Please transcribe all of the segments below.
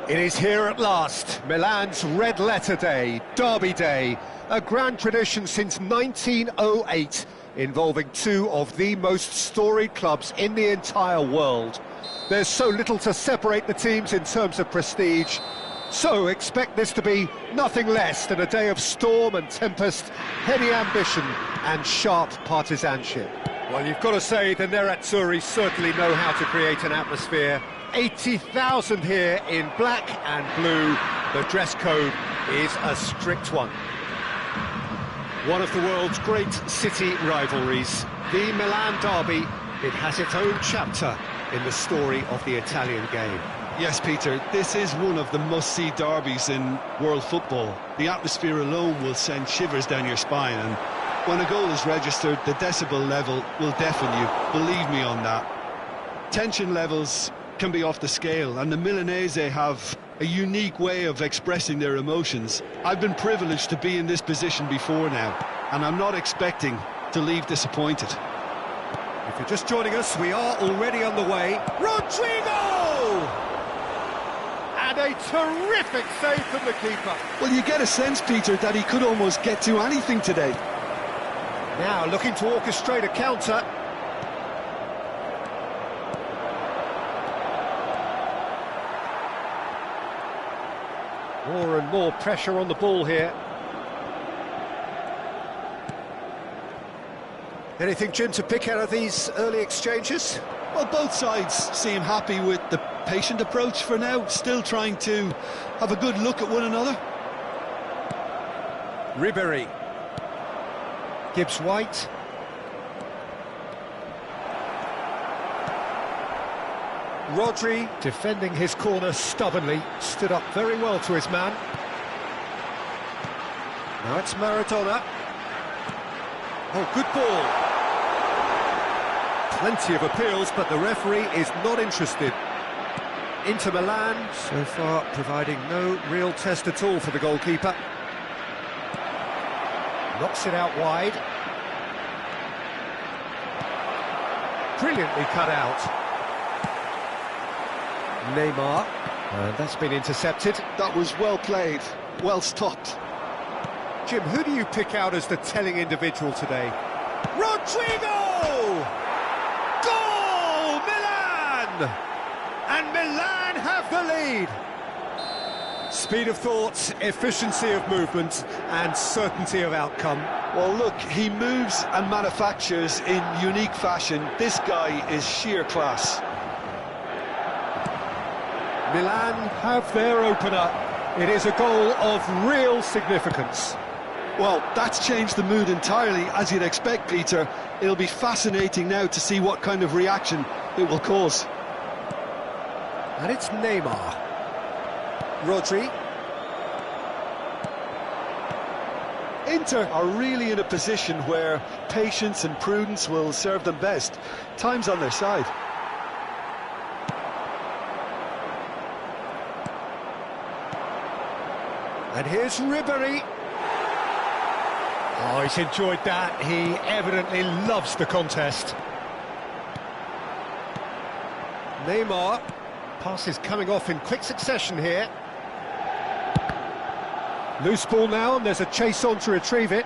It is here at last, Milan's Red Letter Day, Derby Day, a grand tradition since 1908, involving two of the most storied clubs in the entire world. There's so little to separate the teams in terms of prestige, so expect this to be nothing less than a day of storm and tempest, heady ambition and sharp partisanship. Well, you've got to say the Nerazzurri certainly know how to create an atmosphere. 80,000 here in black and blue. The dress code is a strict one. One of the world's great city rivalries, the Milan derby, it has its own chapter in the story of the Italian game. Yes, Peter, this is one of the must-see derbies in world football. The atmosphere alone will send shivers down your spine, and when a goal is registered, the decibel level will deafen you. Believe me on that. Tension levels can be off the scale, and the Milanese have a unique way of expressing their emotions. I've been privileged to be in this position before now, and I'm not expecting to leave disappointed. If you're just joining us, we are already on the way. Rodrigo! And a terrific save from the keeper. Well, you get a sense, Peter, that he could almost get to anything today. Now looking to orchestrate a counter. More and more pressure on the ball here. Anything, Jim, to pick out of these early exchanges? Well, both sides seem happy with the patient approach for now, still trying to have a good look at one another. Ribery. Gibbs-White. Rodri, defending his corner stubbornly, stood up very well to his man. Now it's Maradona. Oh, good ball. Plenty of appeals, but the referee is not interested. Inter Milan, so far providing no real test at all for the goalkeeper. Knocks it out wide. Brilliantly cut out. Neymar, and that's been intercepted. That was well played, well stopped. Jim, who do you pick out as the telling individual today? Rodrigo! Goal! Milan! And Milan have the lead! Speed of thought, efficiency of movement, and certainty of outcome. Well, look, he moves and manufactures in unique fashion. This guy is sheer class. Milan have their opener. It is a goal of real significance. Well, that's changed the mood entirely, as you'd expect, Peter. It'll be fascinating now to see what kind of reaction it will cause. And it's Neymar. Rodri. Inter are really in a position where patience and prudence will serve them best. Time's on their side. And here's Ribery. Oh, he's enjoyed that. He evidently loves the contest. Neymar. Pass is coming off in quick succession here. Loose ball now, and there's a chase on to retrieve it.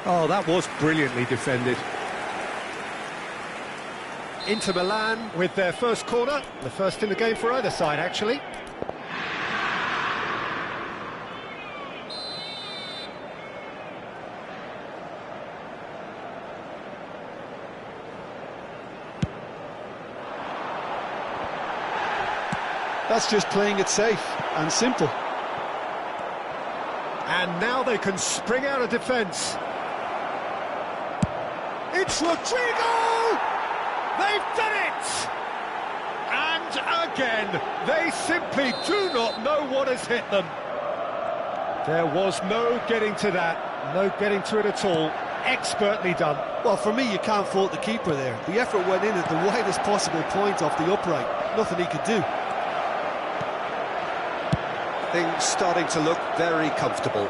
Oh, that was brilliantly defended. Inter Milan with their first corner. The first in the game for either side, actually. That's just playing it safe and simple. And now they can spring out of defence. It's Rodrigo! They've done it! And again, they simply do not know what has hit them. There was no getting to that, no getting to it at all. Expertly done. Well, for me, you can't fault the keeper there. The effort went in at the widest possible point off the upright. Nothing he could do. Things starting to look very comfortable.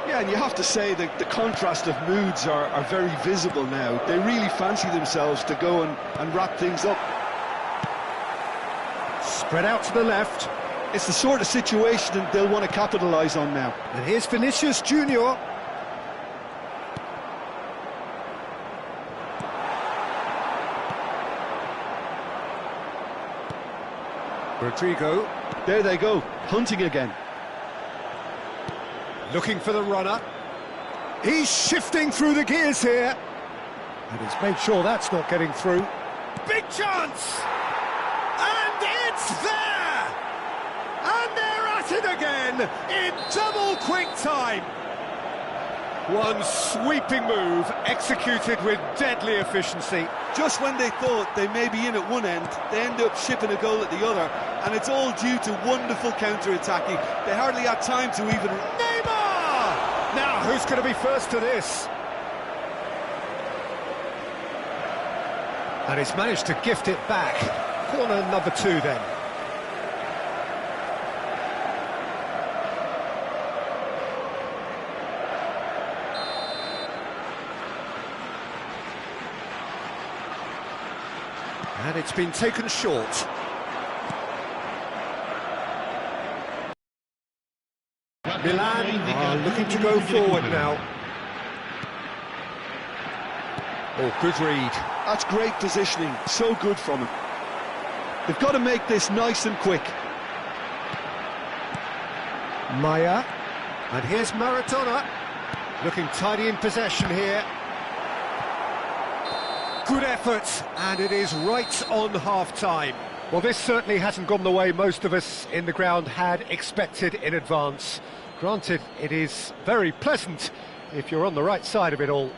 Yeah, and you have to say that the contrast of moods are very visible now. They really fancy themselves to go and wrap things up. Spread out to the left. It's the sort of situation that they'll want to capitalise on now. And here's Vinicius Junior. Rodrigo. There they go, hunting again. Looking for the runner. He's shifting through the gears here. And he's made sure that's not getting through. Big chance! And it's there! And they're at it again in double quick time. One sweeping move executed with deadly efficiency. Just when they thought they may be in at one end, they end up shipping a goal at the other, and it's all due to wonderful counter-attacking. They hardly had time to even... Neymar! Now, who's going to be first to this? And he's managed to gift it back. Corner number 2 then. And it's been taken short. Milan are looking to go forward now. Oh, good read. That's great positioning, so good from him. They've got to make this nice and quick. Maya. And here's Maradona. Looking tidy in possession here. Good effort, and it is right on half-time. Well, this certainly hasn't gone the way most of us in the ground had expected in advance. Granted, it is very pleasant if you're on the right side of it all.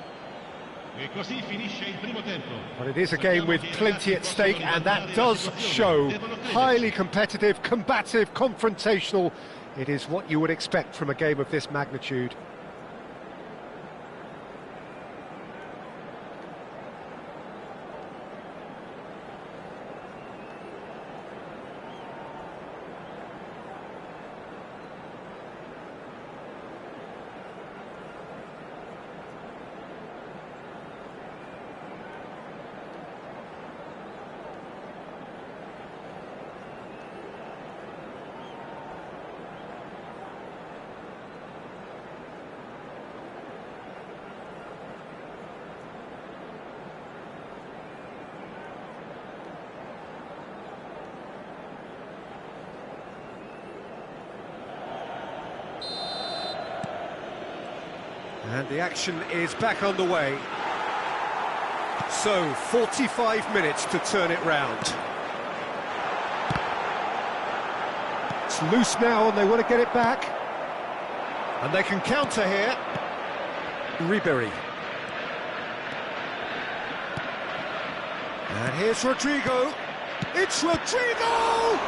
But it is a game with plenty at stake, and that does show. Highly competitive, combative, confrontational. It is what you would expect from a game of this magnitude. And the action is back underway. So, 45 minutes to turn it round. It's loose now and they want to get it back. And they can counter here. Ribery. And here's Rodrigo. It's Rodrigo!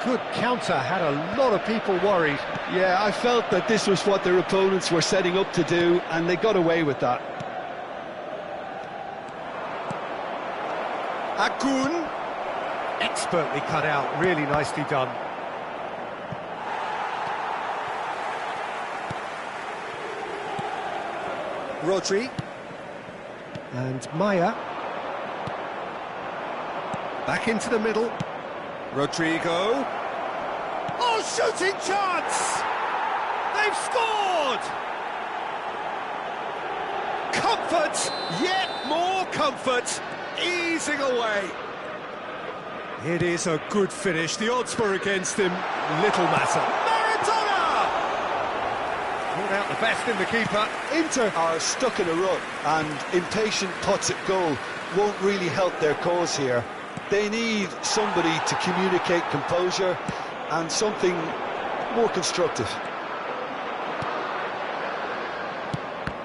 Good counter, had a lot of people worried. Yeah, I felt that this was what their opponents were setting up to do, and they got away with that. Akun, expertly cut out, really nicely done. Rodri. And Maya. Back into the middle. Rodrigo. Oh, shooting chance! They've scored! Comfort, yet more comfort, easing away. It is a good finish. The odds were against him. Little matter. Maradona! Brought out the best in the keeper. Inter are stuck in a rut, and impatient putts at goal won't really help their cause here. They need somebody to communicate composure and something more constructive.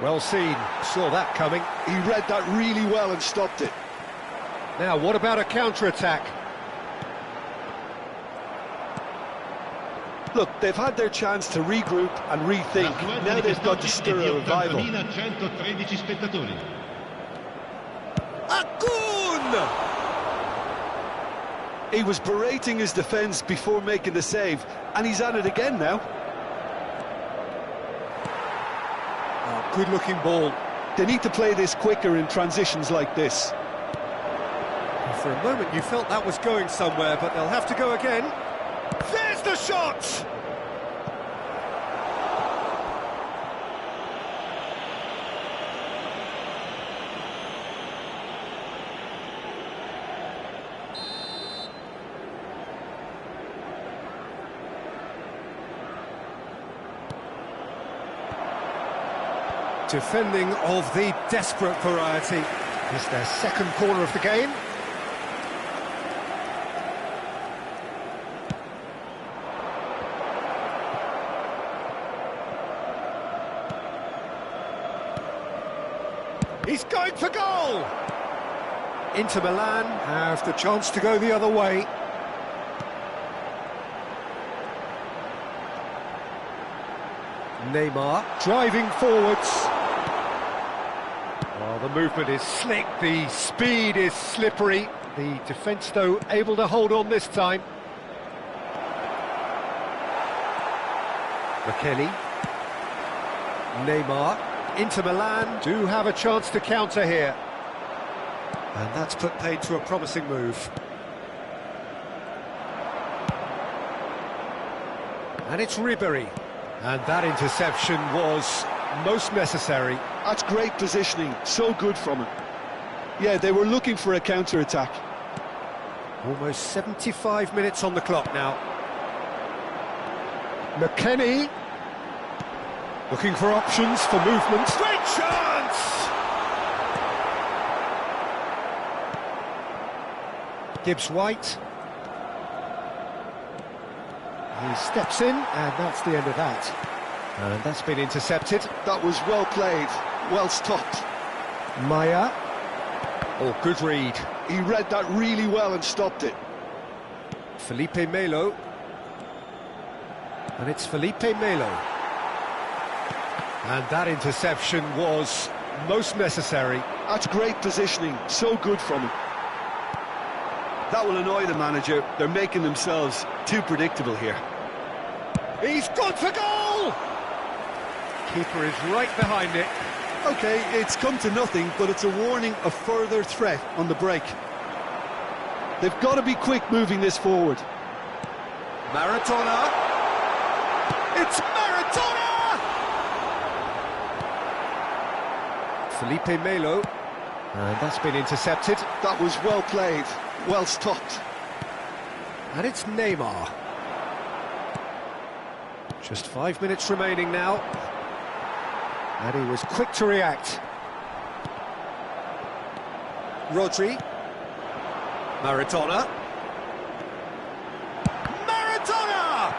Well seen, saw that coming. He read that really well and stopped it. Now, what about a counter-attack? Look, they've had their chance to regroup and rethink. Now they've got to stir a revival. Akun! He was berating his defence before making the save, and he's at it again now. Oh, good-looking ball. They need to play this quicker in transitions like this. For a moment you felt that was going somewhere, but they'll have to go again. There's the shot! Defending of the desperate variety. It's their second corner of the game. He's going for goal! Inter Milan have the chance to go the other way. Neymar driving forwards. Oh, the movement is slick, the speed is slippery. The defence, though, able to hold on this time. McKennie. Neymar. Inter Milan do have a chance to counter here. And that's put paid to a promising move. And it's Ribery. And that interception was most necessary. That's great positioning, so good from him. Yeah, they were looking for a counter-attack. Almost 75 minutes on the clock now. McKennie. Looking for options for movement. Great chance! Gibbs-White. He steps in, and that's the end of that. And that's been intercepted. That was well played, well stopped. Maya. Oh, good read. He read that really well and stopped it. Felipe Melo. And it's Felipe Melo. And that interception was most necessary. That's great positioning, so good from him. That will annoy the manager. They're making themselves too predictable here. He's gone for goal! Keeper is right behind it. OK, it's come to nothing, but it's a warning of further threat on the break. They've got to be quick moving this forward. Maradona. It's Maradona! Felipe Melo. And that's been intercepted. That was well played, well stopped. And it's Neymar. Just 5 minutes remaining now. And he was quick to react. Rodri. Maradona. Maradona!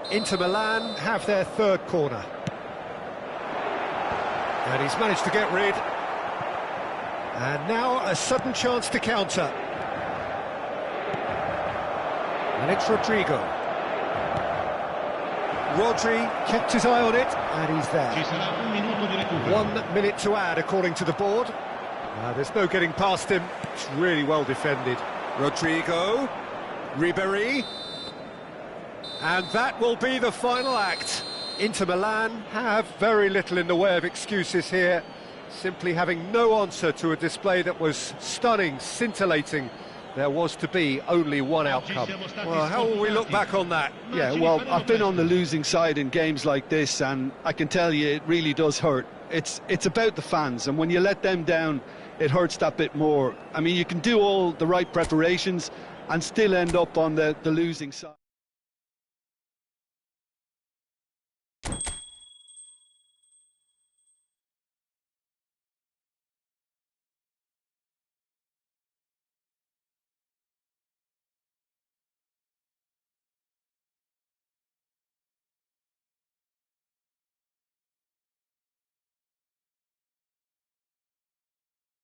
Inter Milan have their third corner. And he's managed to get rid. And now a sudden chance to counter. And it's Rodrigo. Rodri kept his eye on it, and he's there. 1 minute to add, according to the board. There's no getting past him. It's really well defended. Rodrigo. Ribery. And that will be the final act. Inter Milan have very little in the way of excuses here, simply having no answer to a display that was stunning, scintillating. There was to be only one outcome. Well, how will we look back on that? Yeah, well, I've been on the losing side in games like this, and I can tell you it really does hurt. It's about the fans, and when you let them down, it hurts that bit more. I mean, you can do all the right preparations and still end up on the losing side.